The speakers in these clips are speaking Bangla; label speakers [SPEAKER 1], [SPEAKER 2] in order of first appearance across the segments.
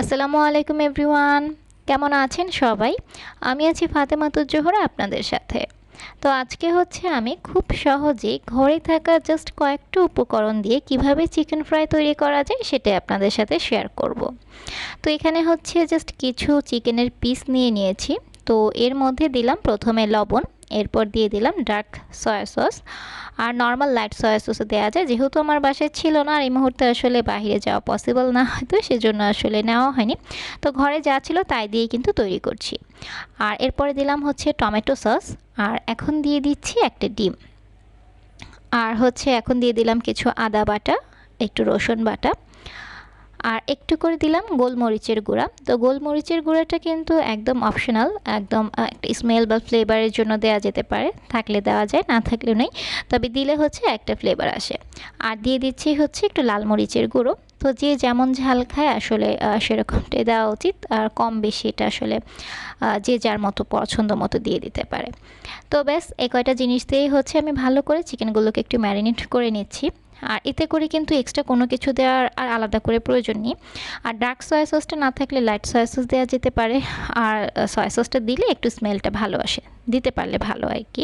[SPEAKER 1] আসসালামু আলাইকুম এভরিওয়ান, কেমন আছেন সবাই? আমি আছি ফাতেমাতুজ জোহরা আপনাদের সাথে। তো আজকে হচ্ছে আমি খুব সহজেই ঘরে থাকা জাস্ট কয়েকটা উপকরণ দিয়ে কিভাবে চিকেন ফ্রাই তৈরি করা যায় সেটাই আপনাদের সাথে শেয়ার করব। তো এখানে হচ্ছে জাস্ট কিছু চিকেনের পিস নিয়ে নিয়েছি। তো এর মধ্যে দিলাম প্রথমে লবণ, এরপর দিয়ে দিলাম ডার্ক সয়া সস। আর নর্মাল লাইট সয়া সসও দেওয়া যায়, যেহেতু আমার বাসায় ছিল না আর এই মুহূর্তে আসলে বাইরে যাওয়া পসিবল না, হয়তো সেজন্য আসলে নেওয়া হয়নি। তো ঘরে যা ছিল তাই দিয়েই কিন্তু তৈরি করছি। আর এরপরে দিলাম হচ্ছে টমেটো সস। আর এখন দিয়ে দিচ্ছি একটা ডিম। আর হচ্ছে এখন দিয়ে দিলাম কিছু আদা বাটা, একটু রসুন বাটা, আর একটু করে দিলাম গোলমরিচের গুঁড়া। তো গোলমরিচের গুঁড়াটা কিন্তু একদম অপশনাল, একদম একটা স্মেল বা ফ্লেভারের জন্য দেওয়া যেতে পারে, থাকলে দেওয়া যায়, না থাকলেও নেই, তবে দিলে হচ্ছে একটা ফ্লেভার আসে। আর দিয়ে দিচ্ছি হচ্ছে একটু লাল মরিচের গুঁড়ো। তো যে যেমন ঝাল খায় আসলে সেরকমটাই দেওয়া উচিত, আর কম বেশি এটা আসলে যে যার মতো পছন্দ মতো দিয়ে দিতে পারে। তো ব্যাস এই কয়টা জিনিস দিয়েই হচ্ছে আমি ভালো করে চিকেনগুলোকে একটু ম্যারিনেট করে নিচ্ছি। আর এতে করে কিন্তু এক্সট্রা কোনো কিছু দেওয়ার আর আলাদা করে প্রয়োজন নেই। আর ডার্ক সয়া সসটা না থাকলে লাইট সয়া সস দেওয়া যেতে পারে। আর সয়া সসটা দিলে একটু স্মেলটা ভালো আসে, দিতে পারলে ভালো আর কি।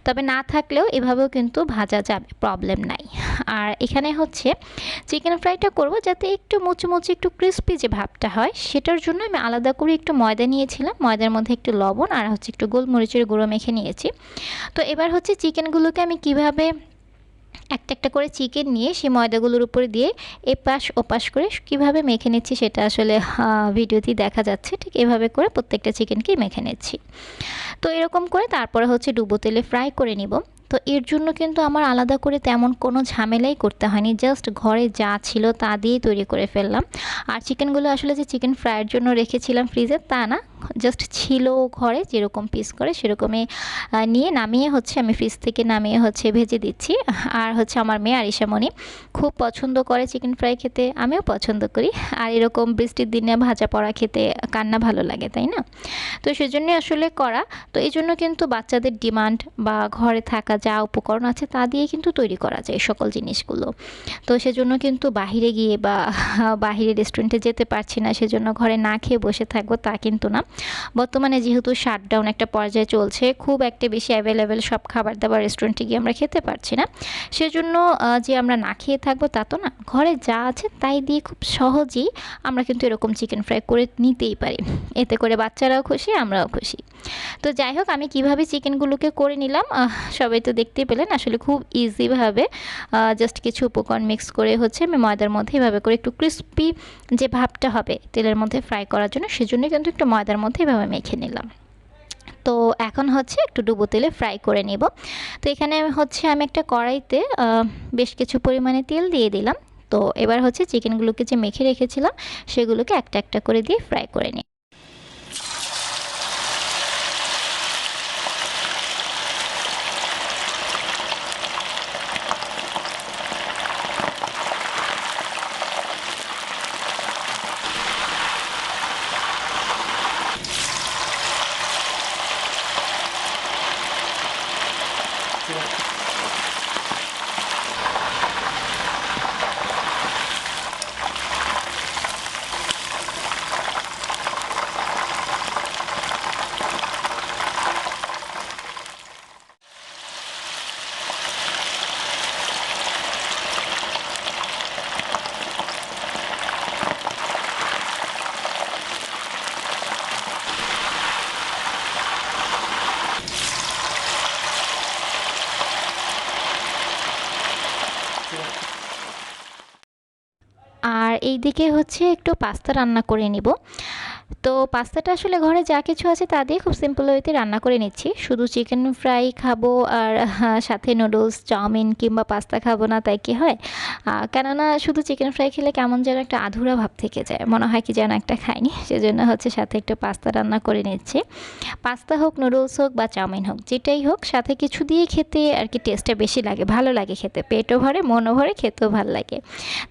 [SPEAKER 1] তবে না থাকলেও এভাবেও কিন্তু ভাজা যাবে, প্রবলেম নাই। আর এখানে হচ্ছে চিকেন ফ্রাইটা করব যাতে একটু মুচমুচে একটু ক্রিস্পি যে ভাবটা হয়, সেটার জন্য আমি আলাদা করে একটু ময়দা নিয়েছিলাম, ময়দার মধ্যে একটু লবণ আর হচ্ছে একটু গোলমরিচের গুঁড়ো মেখে নিয়েছি। তো এবার হচ্ছে চিকেনগুলোকে আমি কিভাবে একটা একটা করে চিকেন নিয়ে সেই ময়দাগুলোর উপরে দিয়ে এপাশ ওপাশ করে কীভাবে মেখে নিচ্ছি সেটা আসলে ভিডিওতেই দেখা যাচ্ছে। ঠিক এভাবে করে প্রত্যেকটা চিকেনকেই মেখে নিচ্ছি। তো এরকম করে তারপরে হচ্ছে ডুবো তেলে ফ্রাই করে নিব। তো এর জন্য কিন্তু আমার আলাদা করে তেমন কোনো ঝামেলাই করতে হয়নি, জাস্ট ঘরে যা ছিল তা দিয়েই তৈরি করে ফেললাম। আর চিকেনগুলো আসলে যে চিকেন ফ্রাইয়ের জন্য রেখেছিলাম ফ্রিজে তা না, জাস্ট ছিল ঘরে যেরকম পিস করে সেরকমই নিয়ে নামিয়ে হচ্ছে আমি ফ্রিজ থেকে নামিয়ে হচ্ছে ভেজে দিচ্ছি। আর হচ্ছে আমার মেয়ে আরিশামণি খুব পছন্দ করে চিকেন ফ্রাই খেতে, আমিও পছন্দ করি। আর এরকম বৃষ্টির দিনে ভাজা পোড়া খেতে কান্না ভালো লাগে, তাই না? তো সেজন্যই আসলে করা। তো এই জন্য কিন্তু বাচ্চাদের ডিমান্ড বা ঘরে থাকা যা উপকরণ আছে তা দিয়ে কিন্তু তৈরি করা যায় সকল জিনিসগুলো। তো সেজন্য কিন্তু বাহিরে গিয়ে বা বাহিরে রেস্টুরেন্টে যেতে পারছি না, সেজন্য ঘরে না খেয়ে বসে থাকবো তা কিন্তু না। বর্তমানে যেহেতু শাটডাউন একটা পর্যায়ে চলছে, খুব একটা বেশি অ্যাভেলেবেল সব খাবার দাবার রেস্টুরেন্টে গিয়ে আমরা খেতে পারছি না। সেজন্য যে আমরা না খেয়ে থাকবো তা তো না, ঘরে যা আছে তাই দিয়ে খুব সহজেই আমরা কিন্তু এরকম চিকেন ফ্রাই করে নিতেই পারি। এতে করে বাচ্চারাও খুশি, আমরাও খুশি। তো যাই হোক, আমি কিভাবে চিকেনগুলোকে করে নিলাম সবাই তো দেখতেই পেলেন। আসলে খুব ইজিভাবে জাস্ট কিছু উপকরণ মিক্স করে হচ্ছে আমি ময়দার মধ্যে এভাবে করে একটু ক্রিস্পি যে ভাবটা হবে তেলের মধ্যে ফ্রাই করার জন্য, সেজন্য কিন্তু একটু ময়দার মধ্যে এভাবে মেখে নিলাম। তো এখন হচ্ছে একটু ডুবো তেলে ফ্রাই করে নেব। তো এখানে হচ্ছে আমি একটা কড়াইতে বেশ কিছু পরিমাণে তেল দিয়ে দিলাম। তো এবার হচ্ছে চিকেনগুলোকে যে মেখে রেখেছিলাম সেগুলোকে একটা একটা করে দিয়ে ফ্রাই করে নিই। আর এই দিকে হচ্ছে একটু পাস্তা রান্না করে নিব। তো পাস্তাটা আসলে ঘরে যা কিছু আছে তা দিয়ে খুব সিম্পল ওয়েতে রান্না করে নিচ্ছি। শুধু চিকেন ফ্রাই খাবো আর সাথে নুডলস, চাউমিন কিংবা পাস্তা খাবো না তাই কি হয়? কেননা শুধু চিকেন ফ্রাই খেলে কেমন যেন একটা আধুরা ভাব থেকে যায়, মনে হয় কি যেন একটা খাইনি, সেজন্য হচ্ছে সাথে একটু পাস্তা রান্না করে নিচ্ছি। পাস্তা হোক, নুডলস হোক বা চাউমিন হোক, যেটাই হোক সাথে কিছু দিয়ে খেতে আর কি টেস্টটা বেশি লাগে, ভালো লাগে খেতে, পেটও ভরে মনও ভরে, খেতেও ভালো লাগে।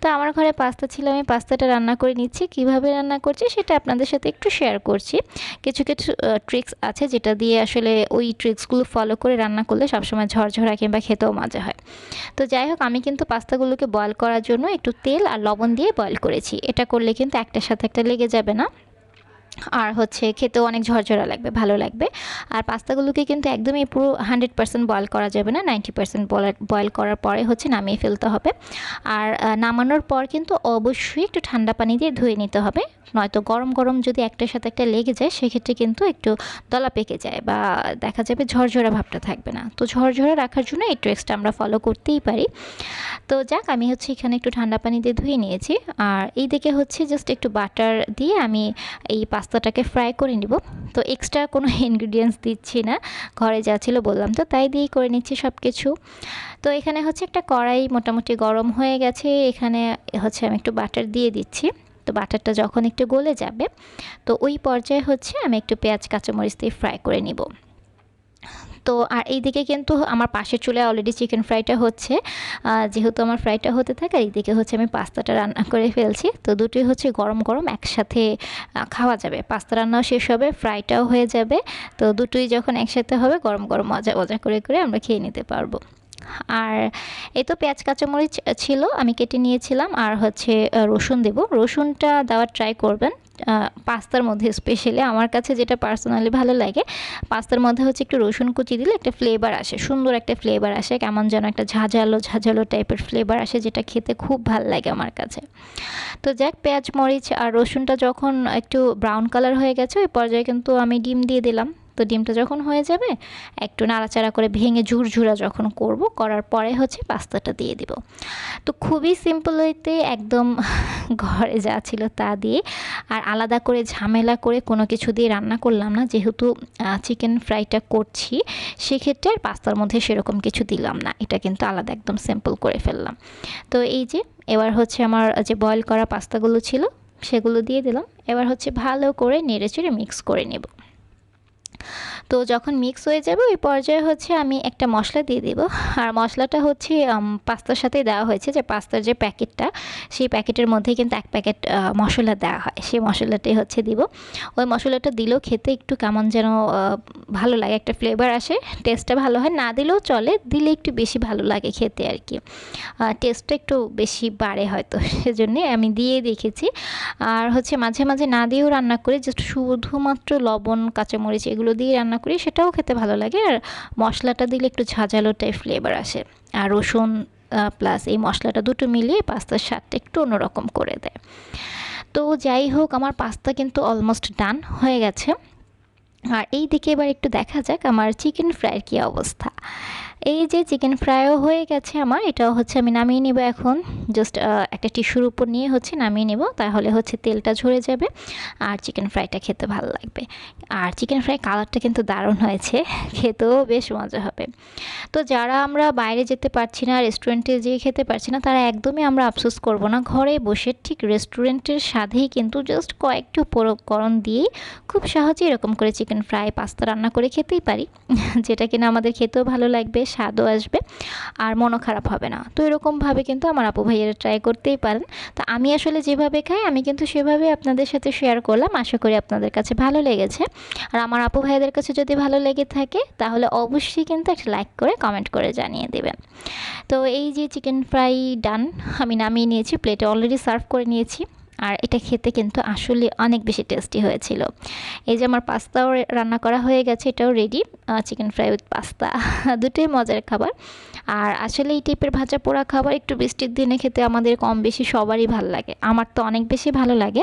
[SPEAKER 1] তো আমার ঘরে পাস্তা ছিল, আমি পাস্তাটা রান্না করে নিচ্ছি। কিভাবে রান্না করছি সেটা আপনাদের সাথে সাথে একটু শেয়ার করছি। কিছু কিছু ট্রিক্স আছে যেটা দিয়ে আসলে ওই ট্রিক্সগুলো ফলো করে রান্না করলে সবসময় ঝরঝরা কিংবা খেতেও মজা হয়। তো যাই হোক, আমি কিন্তু পাস্তাগুলোকে বয়েল করার জন্য একটু তেল আর লবণ দিয়ে বয়েল করেছি। এটা করলে কিন্তু একটার সাথে একটা লেগে যাবে না, আর হচ্ছে খেতেও অনেক ঝরঝরা লাগবে, ভালো লাগবে। আর পাস্তাগুলোকে কিন্তু একদমই পুরো 100% বয়েল করা যাবে না, 90% বয়েল করার পরে হচ্ছে নামিয়ে ফেলতে হবে। আর নামানোর পর কিন্তু অবশ্যই একটু ঠান্ডা পানি দিয়ে ধুয়ে নিতে হবে, নয়তো গরম গরম যদি একটার সাথে একটা লেগে যায় সেক্ষেত্রে কিন্তু একটু দলা পেকে যায় বা দেখা যাবে ঝরঝরা ভাবটা থাকবে না। তো ঝরঝরা রাখার জন্য এই ট্রিক্সটা আমরা ফলো করতেই পারি। তো যাক, আমি হচ্ছে এখানে একটু ঠান্ডা পানি দিয়ে ধুয়ে নিয়েছি। আর এই দিকে হচ্ছে জাস্ট একটু বাটার দিয়ে আমি এই পাস্তাটাকে ফ্রাই করে নিব। তো এক্সট্রা কোনো ইনগ্রিডিয়েন্টস দিচ্ছি না, ঘরে যা ছিল বললাম তো, তাই দিয়েই করে নিচ্ছি সব কিছু। তো এখানে হচ্ছে একটা কড়াই মোটামুটি গরম হয়ে গেছে, এখানে হচ্ছে আমি একটু বাটার দিয়ে দিচ্ছি। তো বাটারটা যখন একটু গলে যাবে তো ওই পর্যায়ে হচ্ছে আমি একটু পেঁয়াজ কাঁচামরিচ দিয়ে ফ্রাই করে নিব। তো আর এইদিকে কিন্তু আমার পাশের চুলায় অলরেডি চিকেন ফ্রাইটা হচ্ছে। যেহেতু আমার ফ্রাইটা হতে থাকে, এইদিকে হচ্ছে আমি পাস্তাটা রান্না করে ফেলছি। তো দুটোই হচ্ছে গরম গরম একসাথে খাওয়া যাবে, পাস্তা রান্নাও শেষ হবে, ফ্রাইটাও হয়ে যাবে। তো দুটোই যখন একসাথে হবে গরম গরম মজা মজা করে করে আমরা খেয়ে নিতে পারবো। আর এই তো পেঁয়াজ কাঁচামরিচ ছিল, আমি কেটে নিয়েছিলাম। আর হচ্ছে রসুন দেব, রসুনটা দেওয়ার ট্রাই করবেন পাস্তার মধ্যে। স্পেশালি আমার কাছে যেটা পার্সোনালি ভালো লাগে, পাস্তার মধ্যে হচ্ছে একটু রসুন কুচি দিলে একটা ফ্লেভার আসে, সুন্দর একটা ফ্লেভার আসে, কেমন যেন একটা ঝাঁঝালো ঝাঁঝালো টাইপের ফ্লেভার আসে, যেটা খেতে খুব ভালো লাগে আমার কাছে। তো যাক, পেঁয়াজ মরিচ আর রসুনটা যখন একটু ব্রাউন কালার হয়ে গেছে ওই পর্যায়ে কিন্তু আমি ডিম দিয়ে দিলাম। তো ডিমটা যখন হয়ে যাবে একটু নাড়াচাড়া করে ভেঙে ঝুরঝুরা যখন করব, করার পরে হচ্ছে পাস্তাটা দিয়ে দিব। তো খুবই সিম্পল হইতে একদম ঘরে যা ছিল তা দিয়ে, আর আলাদা করে ঝামেলা করে কোনো কিছু দিয়ে রান্না করলাম না, যেহেতু চিকেন ফ্রাইটা করছি সেক্ষেত্রে আর পাস্তার মধ্যে সেরকম কিছু দিলাম না, এটা কিন্তু আলাদা একদম সিম্পল করে ফেললাম। তো এই যে এবার হচ্ছে আমার যে বয়েল করা পাস্তাগুলো ছিল সেগুলো দিয়ে দিলাম। এবার হচ্ছে ভালো করে নেড়েচেড়ে মিক্স করে নেব। তো যখন মিক্স হয়ে যাবে ওই পর্যায়ে হচ্ছে আমি একটা মশলা দিয়ে দিব। আর মশলাটা হচ্ছে পাস্তার সাথে দেওয়া হয়েছে, যে পাস্তার যে প্যাকেটটা সেই প্যাকেটের মধ্যে কিন্তু এক প্যাকেট মশলা দেওয়া হয়, সেই মশলাটাই হচ্ছে দিব। ওই মশলাটা দিলেও খেতে একটু কেমন যেন ভালো লাগে, একটা ফ্লেভার আসে, টেস্টটা ভালো হয়। না দিলেও চলে, দিলে একটু বেশি ভালো লাগে খেতে আর কি, টেস্টটা একটু বেশি বাড়ে হয়তো, সেজন্যে আমি দিয়ে দেখেছি। আর হচ্ছে মাঝে মাঝে না দিয়েও রান্না করি, জাস্ট শুধুমাত্র লবণ কাঁচামরিচ এগুলো দিয়ে রান্না করি, সেটাও খেতে ভালো লাগে। আর মশলাটা দিলে একটু ঝাঁঝালো টাইপ ফ্লেভার আসে, আর রসুন প্লাস এই মশলাটা দুটো মিলিয়ে পাস্তার স্বাদটা একটু অন্যরকম করে দেয়। তো যাই হোক, আমার পাস্তা কিন্তু অলমোস্ট ডান হয়ে গেছে। আর এই দিকে এবার একটু দেখা যাক আমার চিকেন ফ্রাইয়ের কী অবস্থা। এই যে চিকেন ফ্রাইও হয়ে গেছে আমার, এটাও হচ্ছে আমি নামিয়ে নেব এখন। জাস্ট একটা টিস্যুর উপর নিয়ে হচ্ছে নামিয়ে নেব, তাহলে হচ্ছে তেলটা ঝরে যাবে আর চিকেন ফ্রাইটা খেতে ভালো লাগবে। আর চিকেন ফ্রাই কালারটা কিন্তু দারুণ হয়েছে, খেতেও বেশ মজা হবে। তো যারা আমরা বাইরে যেতে পারছি না, রেস্টুরেন্টে যেয়ে খেতে পারছি না, তারা একদমই আমরা আফসোস করব না, ঘরে বসে ঠিক রেস্টুরেন্টের স্বাদেই কিন্তু জাস্ট কয়েকটি উপকরণ দিয়েই খুব সহজেই এরকম করে চিকেন ফ্রাই পাস্তা রান্না করে খেতেই পারি, যেটা কিনা আমাদের খেতেও ভালো লাগবে, স্বাদও আসবে আর মনও খারাপ হবে না। তো এরকমভাবে কিন্তু আমার আপু ভাইয়েরা ট্রাই করতেই পারেন। তো আমি আসলে যেভাবে খাই আমি কিন্তু সেভাবে আপনাদের সাথে শেয়ার করলাম, আশা করি আপনাদের কাছে ভালো লেগেছে। আর আমার আপু ভাইদের কাছে যদি ভালো লেগে থাকে তাহলে অবশ্যই কিন্তু একটা লাইক করে কমেন্ট করে জানিয়ে দেবেন। তো এই যে চিকেন ফ্রাই ডান, আমি নামিয়ে নিয়েছি, প্লেটে অলরেডি সার্ভ করে নিয়েছি। আর এটা খেতে কিন্তু আসলে অনেক বেশি টেস্টি হয়েছিল। এই যে আমার পাস্তাও রান্না করা হয়ে গেছে, এটাও ready, chicken fry with pasta দুটোই মজার খাবার। আর আসলে এই টাইপের ভাজা পোড়া খাবার একটু বৃষ্টির দিনে খেতে আমাদের কম বেশি সবারই ভালো লাগে, আমার তো অনেক বেশি ভালো লাগে।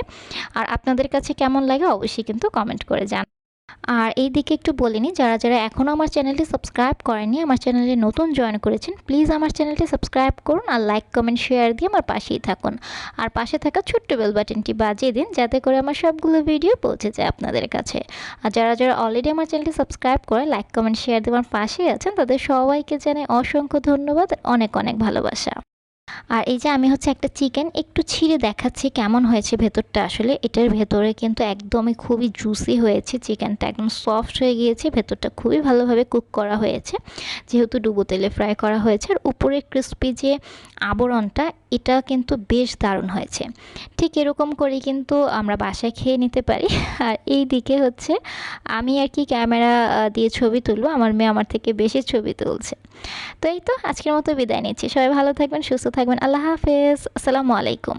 [SPEAKER 1] আর আপনাদের কাছে কেমন লাগে অবশ্যই কিন্তু কমেন্ট করে জানান। আর এই দিকে একটু বলে নিই, যারা যারা এখনও আমার চ্যানেলটি সাবস্ক্রাইব করেনি, আমার চ্যানেলে নতুন জয়েন করেছেন, প্লিজ আমার চ্যানেলটি সাবস্ক্রাইব করুন আর লাইক কমেন্ট শেয়ার দিয়ে আমার পাশেই থাকুন। আর পাশে থাকা ছোট্ট বেল বাটনটি বাজিয়ে দিন, যাতে করে আমার সবগুলো ভিডিও পৌঁছে যায় আপনাদের কাছে। আর যারা যারা অলরেডি আমার চ্যানেলটি সাবস্ক্রাইব করে লাইক কমেন্ট শেয়ার দিয়ে আমার পাশেই আছেন, তাদের সবাইকে জানাই অসংখ্য ধন্যবাদ, অনেক অনেক ভালোবাসা। আর এই যে আমি হচ্ছে একটা চিকেন একটু ছিঁড়ে দেখাচ্ছি কেমন হয়েছে ভেতরটা। আসলে এটার ভেতরে কিন্তু একদমই খুবই জুসি হয়েছে, চিকেনটা একদম সফট হয়ে গিয়েছে, ভেতরটা খুবই ভালোভাবে কুক করা হয়েছে যেহেতু ডুবো তেলে ফ্রাই করা হয়েছে। আর উপরে ক্রিস্পি যে আবরণটা, এটা কিন্তু বেশ দারুণ হয়েছে। ঠিক এরকম করে কিন্তু আমরা বাসায় খেয়ে নিতে পারি। আর এই দিকে হচ্ছে আমি আর কি ক্যামেরা দিয়ে ছবি তুলবো, আমার মেয়ে আমার থেকে বেশি ছবি তুলছে। তো এই তো আজকের মতো বিদায় নিচ্ছি। সবাই ভালো থাকবেন, সুস্থ থাকবেন। আল্লাহ হাফেজ, আসসালামু আলাইকুম।